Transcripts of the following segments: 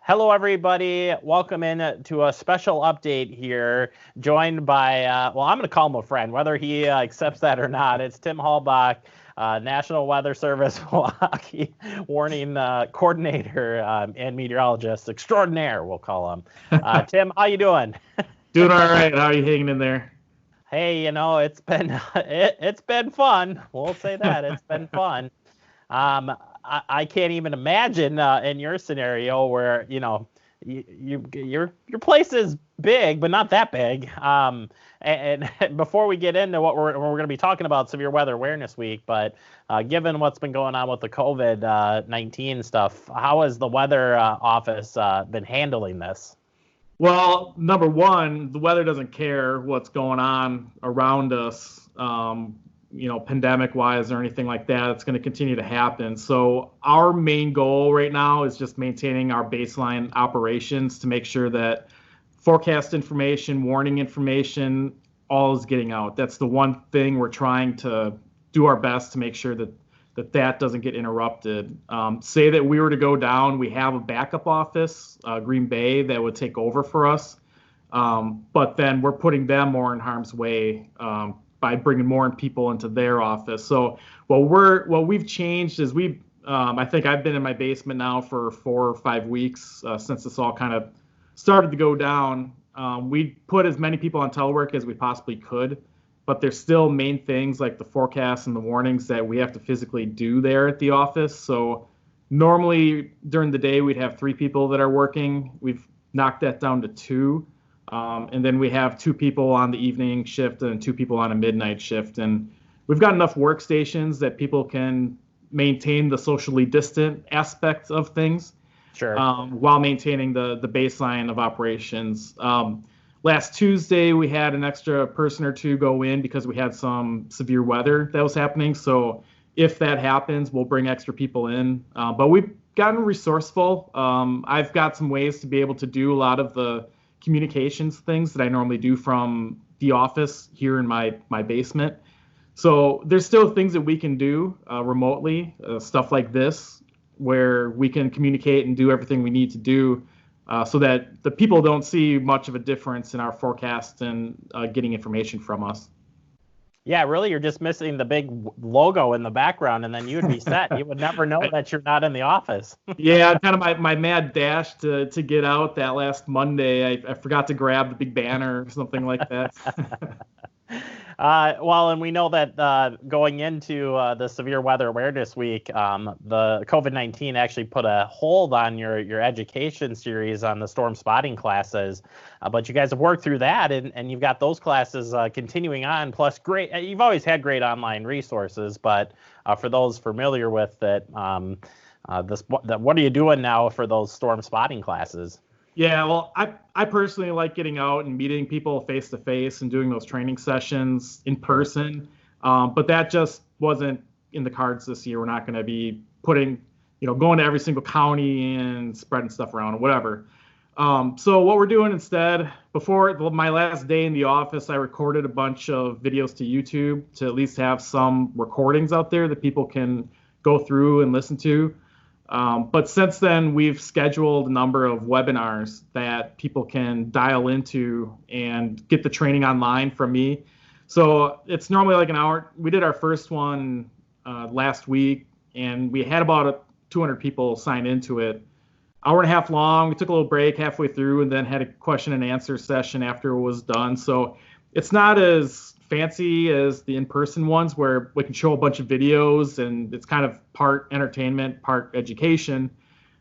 Hello, everybody. Welcome in to a special update here, joined by, I'm going to call him a friend, whether he accepts that or not. It's Tim Halbach, National Weather Service Milwaukee warning coordinator and meteorologist extraordinaire, we'll call him. Tim, how you doing? Doing all right. How are you hanging in there? Hey, it's been it's been fun. We'll say that it's been fun. I can't even imagine in your scenario where your place is big, but not that big. And before we get into what we're going to be talking about, Severe Weather Awareness Week, but given what's been going on with the COVID-19 stuff, how has the weather office been handling this? Well, number one, the weather doesn't care what's going on around us. Pandemic-wise or anything like that. It's going to continue to happen. So our main goal right now is just maintaining our baseline operations to make sure that forecast information, warning information, all is getting out. That's the one thing we're trying to do our best to make sure that doesn't get interrupted. Say that we were to go down, we have a backup office, Green Bay, that would take over for us. But then we're putting them more in harm's way by bringing more people into their office. So what we've changed is I think I've been in my basement now for 4 or 5 weeks since this all kind of started to go down. We put as many people on telework as we possibly could, but there's still main things like the forecasts and the warnings that we have to physically do there at the office. So normally during the day we'd have 3 people that are working. We've knocked that down to 2. And then we have 2 people on the evening shift and 2 people on a midnight shift. And we've got enough workstations that people can maintain the socially distant aspect of things, sure, while maintaining the baseline of operations. Last Tuesday, we had an extra person or 2 go in because we had some severe weather that was happening. So if that happens, we'll bring extra people in. But we've gotten resourceful. I've got some ways to be able to do a lot of the communications things that I normally do from the office here in my basement. So there's still things that we can do remotely, stuff like this, where we can communicate and do everything we need to do so that the people don't see much of a difference in our forecast and getting information from us. Yeah, really, you're just missing the big logo in the background, and then you would be set. You would never know that you're not in the office. Yeah, kind of my mad dash to get out that last Monday. I forgot to grab the big banner or something like that. And we know that going into the Severe Weather Awareness Week, the COVID-19 actually put a hold on your education series on the storm spotting classes. But you guys have worked through that, and you've got those classes continuing on. Plus, you've always had great online resources. But for those familiar with it, what are you doing now for those storm spotting classes? Yeah, well, I personally like getting out and meeting people face to face and doing those training sessions in person. But that just wasn't in the cards this year. We're not going to be going to every single county and spreading stuff around or whatever. So what we're doing instead, before my last day in the office, I recorded a bunch of videos to YouTube to at least have some recordings out there that people can go through and listen to. But since then, we've scheduled a number of webinars that people can dial into and get the training online from me. So it's normally like an hour. We did our first one last week, and we had about 200 people sign into it. Hour and a half long. We took a little break halfway through and then had a question and answer session after it was done. So it's not as fancy as the in-person ones where we can show a bunch of videos and it's kind of part entertainment, part education.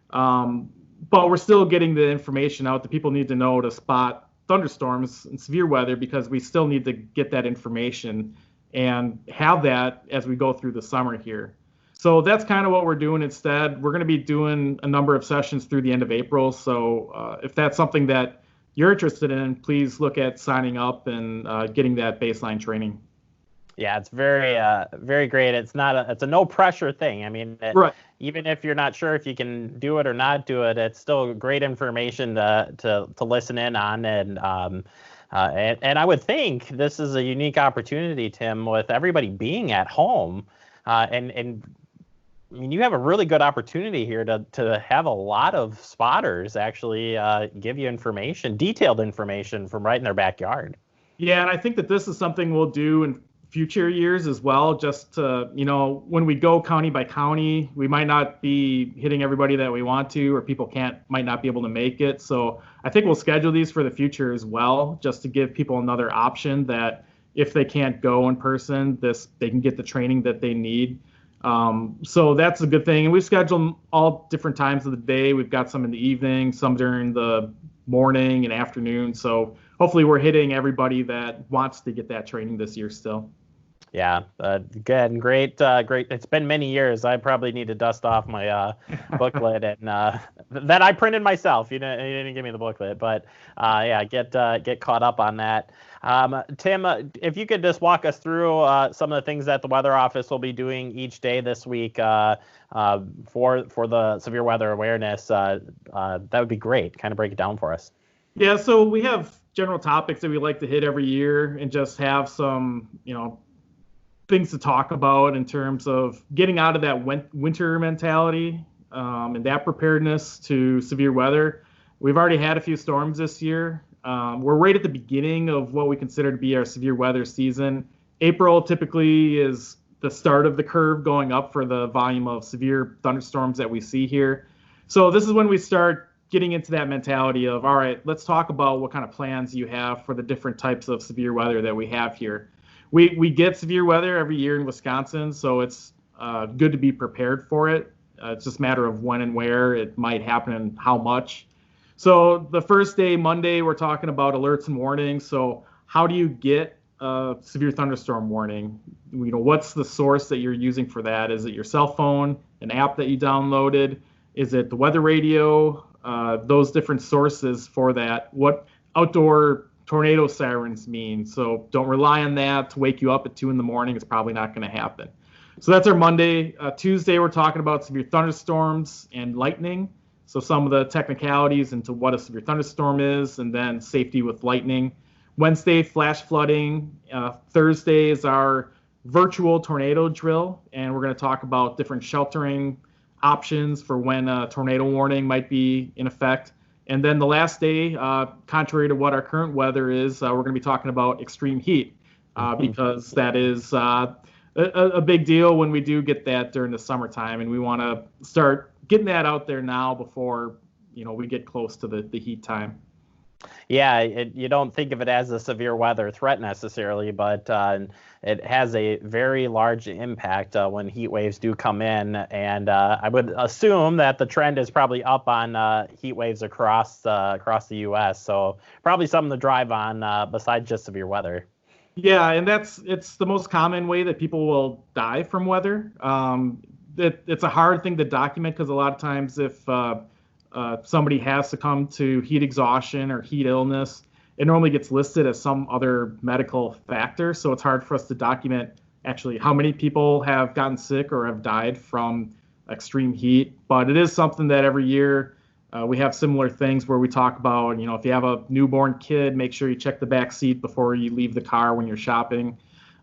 But we're still getting the information out that people need to know to spot thunderstorms and severe weather, because we still need to get that information and have that as we go through the summer here. So that's kind of what we're doing instead. We're going to be doing a number of sessions through the end of April. So if that's something that you're interested in, please look at signing up and getting that baseline training. Yeah, it's very, very great. It's a no pressure thing. I mean, right. Even if you're not sure if you can do it or not do it, it's still great information to listen in on. And I would think this is a unique opportunity, Tim, with everybody being at home and I mean, you have a really good opportunity here to have a lot of spotters actually give you information, detailed information from right in their backyard. Yeah, and I think that this is something we'll do in future years as well, just to, when we go county by county, we might not be hitting everybody that we want to, or people might not be able to make it. So I think we'll schedule these for the future as well, just to give people another option that if they can't go in person, they can get the training that they need. So that's a good thing. And we schedule them all different times of the day. We've got some in the evening, some during the morning and afternoon. So hopefully we're hitting everybody that wants to get that training this year still. Yeah, good, great. It's been many years. I probably need to dust off my booklet and that I printed myself. You didn't give me the booklet, but yeah, get caught up on that. Tim, if you could just walk us through some of the things that the weather office will be doing each day this week for the severe weather awareness, that would be great. Kind of break it down for us. Yeah, so we have general topics that we like to hit every year and just have some, things to talk about in terms of getting out of that winter mentality and that preparedness to severe weather. We've already had a few storms this year. We're right at the beginning of what we consider to be our severe weather season. April typically is the start of the curve going up for the volume of severe thunderstorms that we see here. So this is when we start getting into that mentality of, all right, let's talk about what kind of plans you have for the different types of severe weather that we have here. We get severe weather every year in Wisconsin, so it's good to be prepared for it. It's just a matter of when and where it might happen and how much. So the first day, Monday, we're talking about alerts and warnings. So how do you get a severe thunderstorm warning? What's the source that you're using for that? Is it your cell phone, an app that you downloaded? Is it the weather radio? Those different sources for that. What outdoor tornado sirens mean? So don't rely on that to wake you up at 2 a.m. It's probably not going to happen. So that's our Monday. Tuesday, we're talking about severe thunderstorms and lightning. So some of the technicalities into what a severe thunderstorm is, and then safety with lightning. Wednesday, flash flooding. Thursday is our virtual tornado drill, and we're going to talk about different sheltering options for when a tornado warning might be in effect. And then the last day, contrary to what our current weather is, we're going to be talking about extreme heat because that is a big deal when we do get that during the summertime, and we want to start getting that out there now before we get close to the heat time. Yeah, you don't think of it as a severe weather threat necessarily, but it has a very large impact when heat waves do come in. And I would assume that the trend is probably up on heat waves across the U.S. So probably something to drive on besides just severe weather. Yeah, and it's the most common way that people will die from weather. It's a hard thing to document because a lot of times if somebody has succumbed to heat exhaustion or heat illness, it normally gets listed as some other medical factor. So it's hard for us to document actually how many people have gotten sick or have died from extreme heat. But it is something that every year we have similar things where we talk about, if you have a newborn kid, make sure you check the back seat before you leave the car when you're shopping.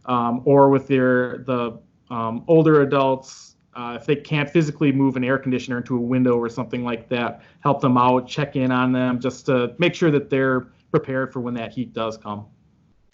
Or with the older adults, if they can't physically move an air conditioner into a window or something like that, help them out, check in on them just to make sure that they're prepared for when that heat does come.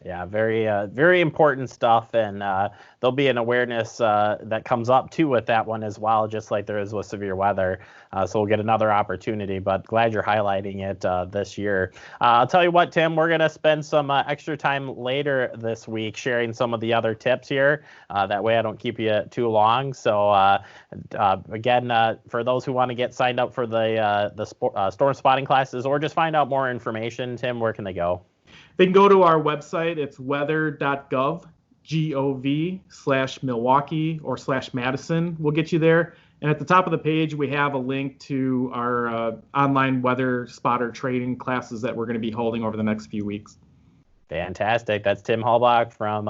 Yeah, very important stuff, and there'll be an awareness that comes up too with that one as well, just like there is with severe weather. So we'll get another opportunity, but glad you're highlighting it this year. I'll tell you what, Tim, we're going to spend some extra time later this week sharing some of the other tips here. That way I don't keep you too long. So again, for those who want to get signed up for the storm spotting classes or just find out more information, Tim, where can they go? They can go to our website. It's weather.gov/Milwaukee or /Madison. We'll get you there. And at the top of the page, we have a link to our online weather spotter training classes that we're going to be holding over the next few weeks. Fantastic. That's Tim Halbach from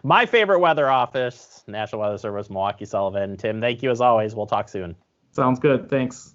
my favorite weather office, National Weather Service Milwaukee Sullivan. Tim, thank you as always. We'll talk soon. Sounds good. Thanks.